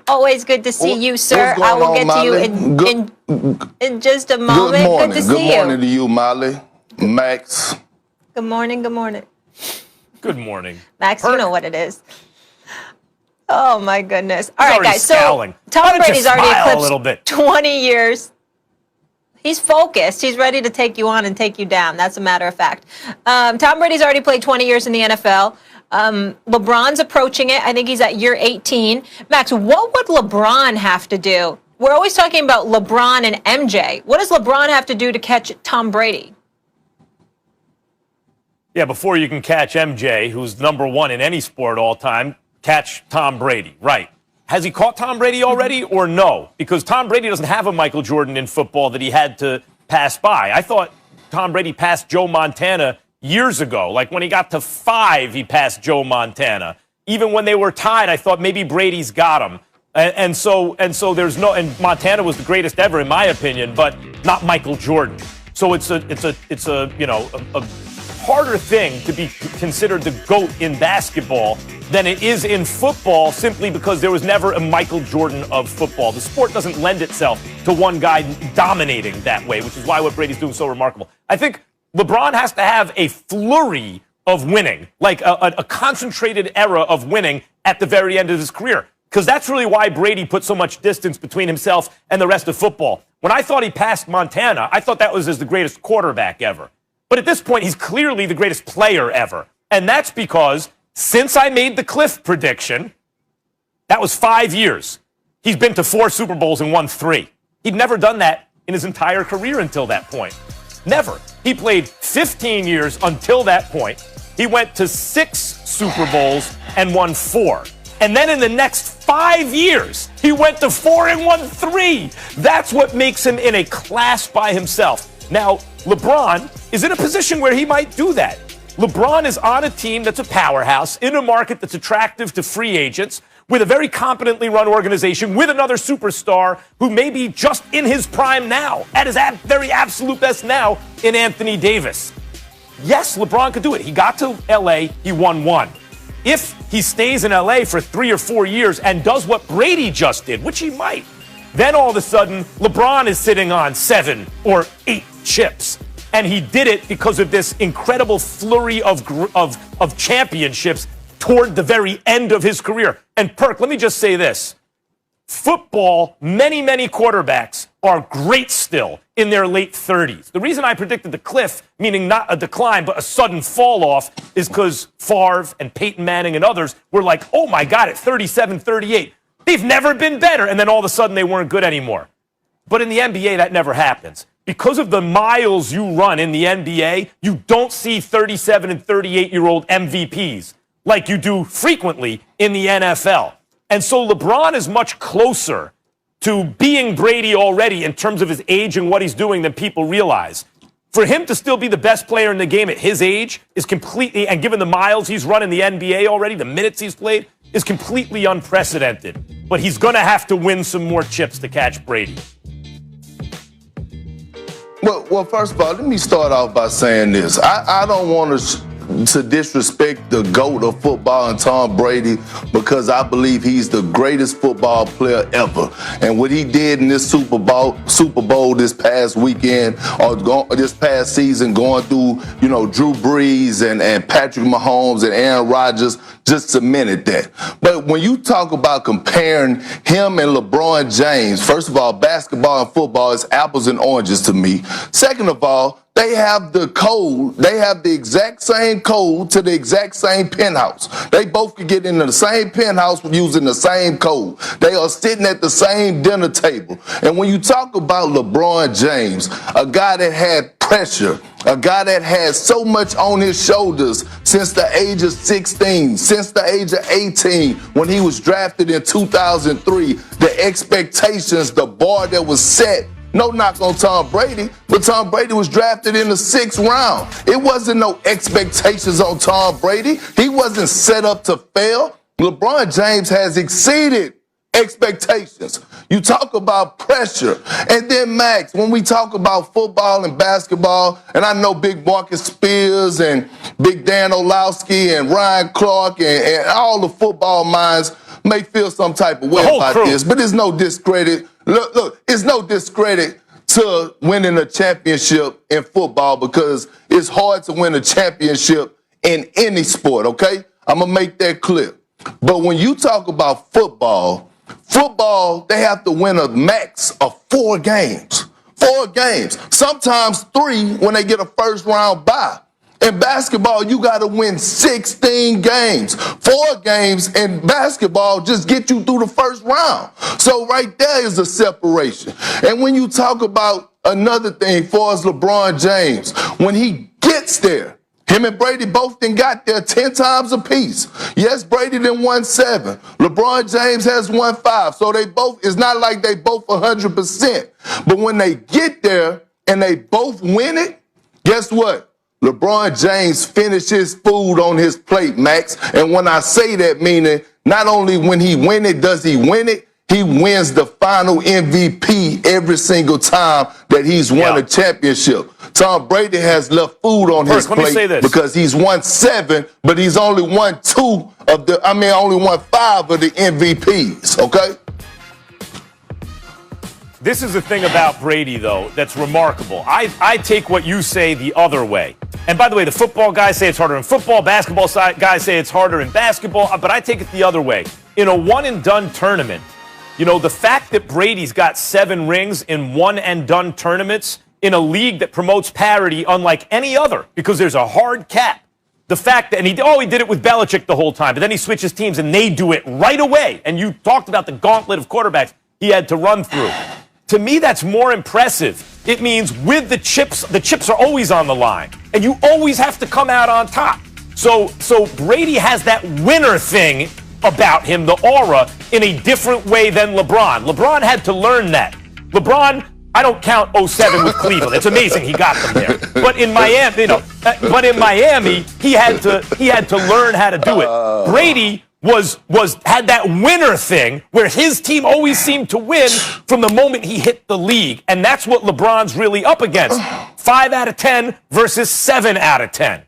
Always good to see you, sir. What's I going will on, get to you Molly? in just a moment. Good morning. Good to see you. Good morning to you, Molly. Max. Good morning. Good morning. Good morning. Max, Perk. you know what it is. Oh, my goodness. All He's right, already guys. scowling. So Why Tom don't you Brady's already smile a eclipsed little bit? 20 years. He's focused. He's ready to take you on and take you down. That's a matter of fact. Tom Brady's already played 20 years in the NFL. LeBron's approaching it. I think he's at year 18. Max, what would LeBron have to do? We're always talking about LeBron and MJ. What does LeBron have to do to catch Tom Brady? Yeah, before you can catch MJ, who's number one in any sport all time, catch Tom Brady. Right. Has he caught Tom Brady already or no? Because Tom Brady doesn't have a Michael Jordan in football that he had to pass by. I thought Tom Brady passed Joe Montana years ago. Like when he got to 5, he passed Joe Montana. Even when they were tied, I thought maybe Brady's got him. And so there's no, and Montana was the greatest ever in my opinion, but not Michael Jordan. So it's a harder thing to be considered the GOAT in basketball than it is in football, simply because there was never a Michael Jordan of football. The sport doesn't lend itself to one guy dominating that way, which is why what Brady's doing is so remarkable. I think LeBron has to have a flurry of winning, like a concentrated era of winning at the very end of his career, because that's really why Brady put so much distance between himself and the rest of football. When I thought he passed Montana, I thought that was as the greatest quarterback ever. But at this point, he's clearly the greatest player ever. And that's because since I made the Cliff prediction, that was 5 years. He's been to 4 Super Bowls and won 3. He'd never done that in his entire career until that point. Never. He played 15 years until that point. He went to 6 Super Bowls and won 4. And then in the next 5 years, he went to 4 and won 3. That's what makes him in a class by himself. Now, LeBron is in a position where he might do that. LeBron is on a team that's a powerhouse, in a market that's attractive to free agents, with a very competently run organization, with another superstar who may be just in his prime now, at his very absolute best now, in Anthony Davis. Yes, LeBron could do it. He got to L.A., he won 1. If he stays in L.A. for 3 or 4 years and does what Brady just did, which he might, then all of a sudden, LeBron is sitting on 7 or 8 chips. And he did it because of this incredible flurry of championships toward the very end of his career. And Perk, let me just say this. Football, many quarterbacks are great still in their late 30s. The reason I predicted the cliff, meaning not a decline, but a sudden fall off, is because Favre and Peyton Manning and others were like, oh my God, at 37, 38. They've never been better. And then all of a sudden they weren't good anymore. But in the NBA, that never happens. Because of the miles you run in the NBA, you don't see 37 and 38-year-old MVPs like you do frequently in the NFL. And so LeBron is much closer to being Brady already in terms of his age and what he's doing than people realize. For him to still be the best player in the game at his age is completely, and given the miles he's run in the NBA already, the minutes he's played, is completely unprecedented. But he's going to have to win some more chips to catch Brady. Well, first of all, let me start off by saying this. I don't want to disrespect the GOAT of football and Tom Brady, because I believe he's the greatest football player ever. And what he did in this Super Bowl this past weekend, or this past season, going through, Drew Brees and Patrick Mahomes and Aaron Rodgers, just cemented that. But when you talk about comparing him and LeBron James, first of all, basketball and football is apples and oranges to me. Second of all, they have the code. They have the exact same code to the exact same penthouse. They both could get into the same penthouse using the same code. They are sitting at the same dinner table. And when you talk about LeBron James, a guy that had pressure, a guy that had so much on his shoulders since the age of 16, since the age of 18, when he was drafted in 2003, the expectations, the bar that was set. No knock on Tom Brady, but Tom Brady was drafted in the 6th round. It wasn't no expectations on Tom Brady. He wasn't set up to fail. LeBron James has exceeded expectations. You talk about pressure. And then, Max, when we talk about football and basketball, and I know Big Marcus Spears and Big Dan Orlowski and Ryan Clark and all the football minds, may feel some type of way whole about crew. this, but it's no discredit. Look, it's no discredit to winning a championship in football because it's hard to win a championship in any sport, okay? I'm going to make that clear. But when you talk about football, they have to win a max of 4 games. 4 games. Sometimes 3 when they get a first round bye. In basketball, you got to win 16 games. 4 games in basketball just get you through the first round. So right there is a separation. And when you talk about another thing, far as LeBron James, when he gets there, him and Brady both then got there 10 times apiece. Yes, Brady then won 7. LeBron James has won 5. So they both, it's not like they both 100%. But when they get there and they both win it, guess what? LeBron James finishes food on his plate, Max. And when I say that, meaning not only when he win it, does he win it, he wins the final MVP every single time that he's won a championship. Tom Brady has left food on his plate because he's won 7, but he's only won 5 of the MVPs, okay? This is the thing about Brady, though, that's remarkable. I take what you say the other way. And by the way, the football guys say it's harder in football, basketball guys say it's harder in basketball, but I take it the other way. In a one-and-done tournament, you know, the fact that Brady's got 7 rings in one-and-done tournaments in a league that promotes parity unlike any other, because there's a hard cap. The fact that, and he did it with Belichick the whole time, but then he switches teams and they do it right away. And you talked about the gauntlet of quarterbacks he had to run through. To me, that's more impressive. It means with the chips are always on the line, and you always have to come out on top. So Brady has that winner thing about him, the aura, in a different way than LeBron. LeBron had to learn that. LeBron, I don't count 07 with Cleveland. It's amazing he got them there. But in Miami, he had to learn how to do it. Brady had that winner thing where his team always seemed to win from the moment he hit the league. And that's what LeBron's really up against. 5 out of 10 versus 7 out of 10.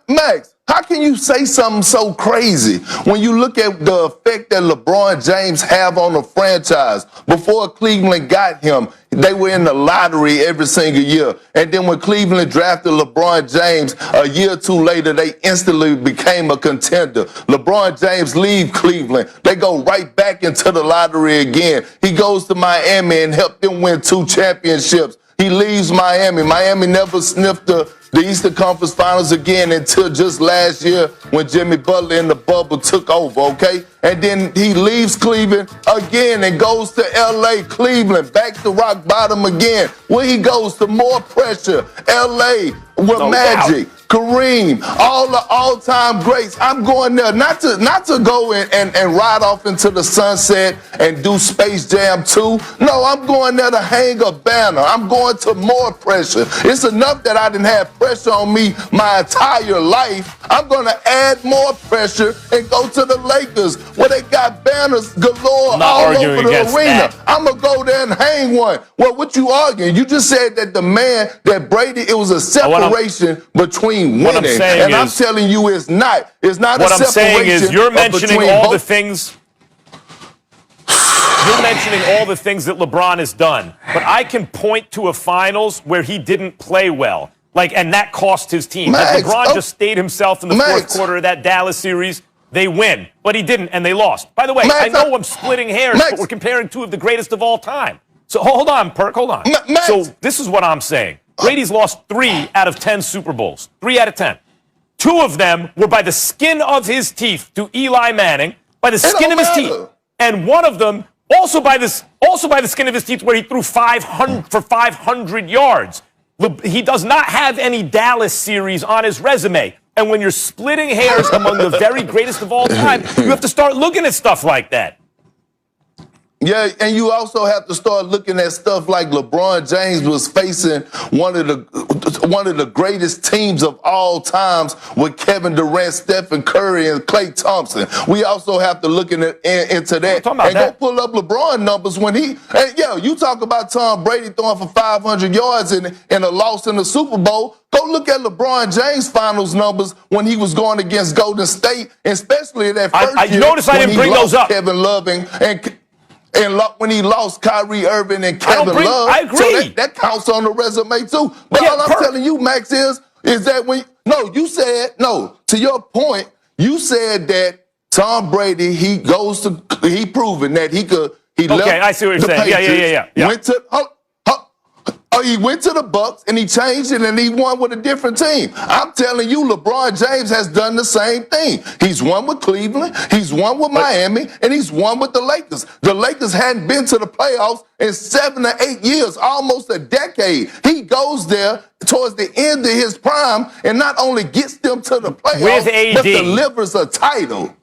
Max, how can you say something so crazy when you look at the effect that LeBron James have on the franchise? Before Cleveland got him, they were in the lottery every single year. And then when Cleveland drafted LeBron James, a year or 2 later, they instantly became a contender. LeBron James leave Cleveland. They go right back into the lottery again. He goes to Miami and helped them win 2 championships. He leaves Miami. Miami never sniffed the Eastern Conference Finals again until just last year when Jimmy Butler in the bubble took over, okay? And then he leaves Cleveland again and goes to L.A., Cleveland, back to rock bottom again, where he goes to more pressure. L.A. with Magic, Kareem, all the all-time greats. I'm going there not to go and ride off into the sunset and do Space Jam 2. No, I'm going there to hang a banner. I'm going to more pressure. It's enough that I didn't have pressure on me my entire life. I'm going to add more pressure and go to the Lakers where they got banners galore all over the arena. I'm going to go there and hang one. Well, what you arguing? You just said that that Brady, it was a separation between winning. And I'm telling you it's not. It's not a separation. What I'm saying is you're mentioning all the things. You're mentioning all the things that LeBron has done. But I can point to a finals where he didn't play well. And that cost his team. If LeBron just stayed himself in the fourth quarter of that Dallas series, they win. But he didn't, and they lost. By the way, I know I'm splitting hairs, but we're comparing 2 of the greatest of all time. So hold on, Perk, hold on. So this is what I'm saying. Brady's lost 3 out of 10 Super Bowls. 3 out of 10. 2 of them were by the skin of his teeth to Eli Manning, by the skin of his teeth. And one of them also by the skin of his teeth where he threw 500 yards. He does not have any Dallas series on his resume. And when you're splitting hairs among the very greatest of all time, you have to start looking at stuff like that. Yeah, and you also have to start looking at stuff like LeBron James was facing one of the greatest teams of all times with Kevin Durant, Stephen Curry, and Klay Thompson. We also have to look into that go pull up LeBron numbers when he. And you talk about Tom Brady throwing for 500 yards in a loss in the Super Bowl. Go look at LeBron James' finals numbers when he was going against Golden State, especially that first year. Notice I didn't bring those up. Kevin Love and when he lost Kyrie Irving and Kevin Love. I agree. So that counts on the resume too. But all I'm telling you, Max, is that to your point, you said that Tom Brady, he proven that he left. Okay, I see what you're saying. Patriots, Yeah. He went to the Bucks and he changed it and he won with a different team. I'm telling you, LeBron James has done the same thing. He's won with Cleveland, he's won with Miami, and he's won with the Lakers. The Lakers hadn't been to the playoffs in 7 to 8 years, almost a decade. He goes there towards the end of his prime and not only gets them to the playoffs, but delivers a title.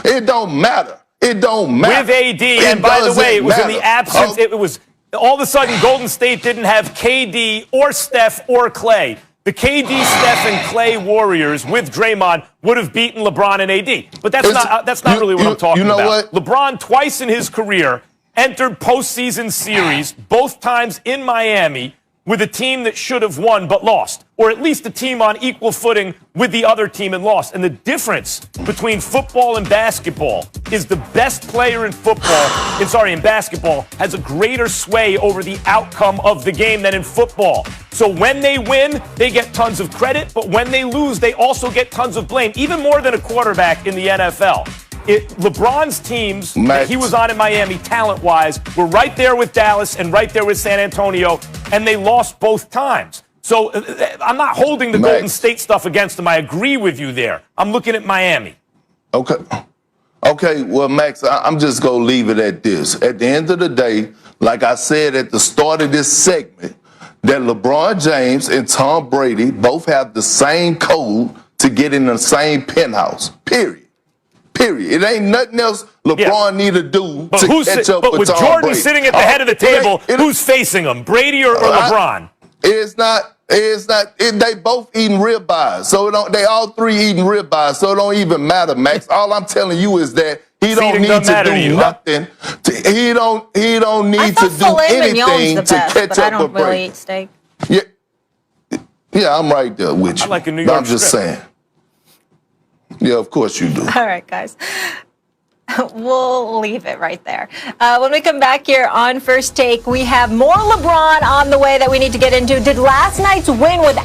It don't matter. It don't matter. With AD, and by the way, it was in the absence. It was all of a sudden Golden State didn't have KD or Steph or Clay. The KD, Steph, and Clay Warriors with Draymond would have beaten LeBron and AD. But that's not really what I'm talking about. What? LeBron, twice in his career, entered postseason series, both times in Miami, with a team that should have won but lost, or at least a team on equal footing with the other team and lost. And the difference between football and basketball is the best player in basketball has a greater sway over the outcome of the game than in football. So when they win, they get tons of credit, but when they lose, they also get tons of blame, even more than a quarterback in the NFL. LeBron's teams that he was on in Miami, talent-wise, were right there with Dallas and right there with San Antonio, and they lost both times. So I'm not holding the Golden State stuff against them. I agree with you there. I'm looking at Miami. Okay, well, Max, I'm just going to leave it at this. At the end of the day, like I said at the start of this segment, that LeBron James and Tom Brady both have the same code to get in the same penthouse, period. It ain't nothing else LeBron need to do to catch up with Tom Brady. But with Jordan sitting at the head of the table, who's facing him, Brady or LeBron? They both eating ribeyes, so they all three eating ribeyes, so it don't even matter, Max. All I'm telling you is that he don't need to do nothing. He don't need to do anything to catch up with Brady. Really eat steak. Yeah, I'm right there with you. I like a New York I'm just saying. Yeah, of course you do. All right, guys. We'll leave it right there. When we come back here on First Take, we have more LeBron on the way that we need to get into. Did last night's win with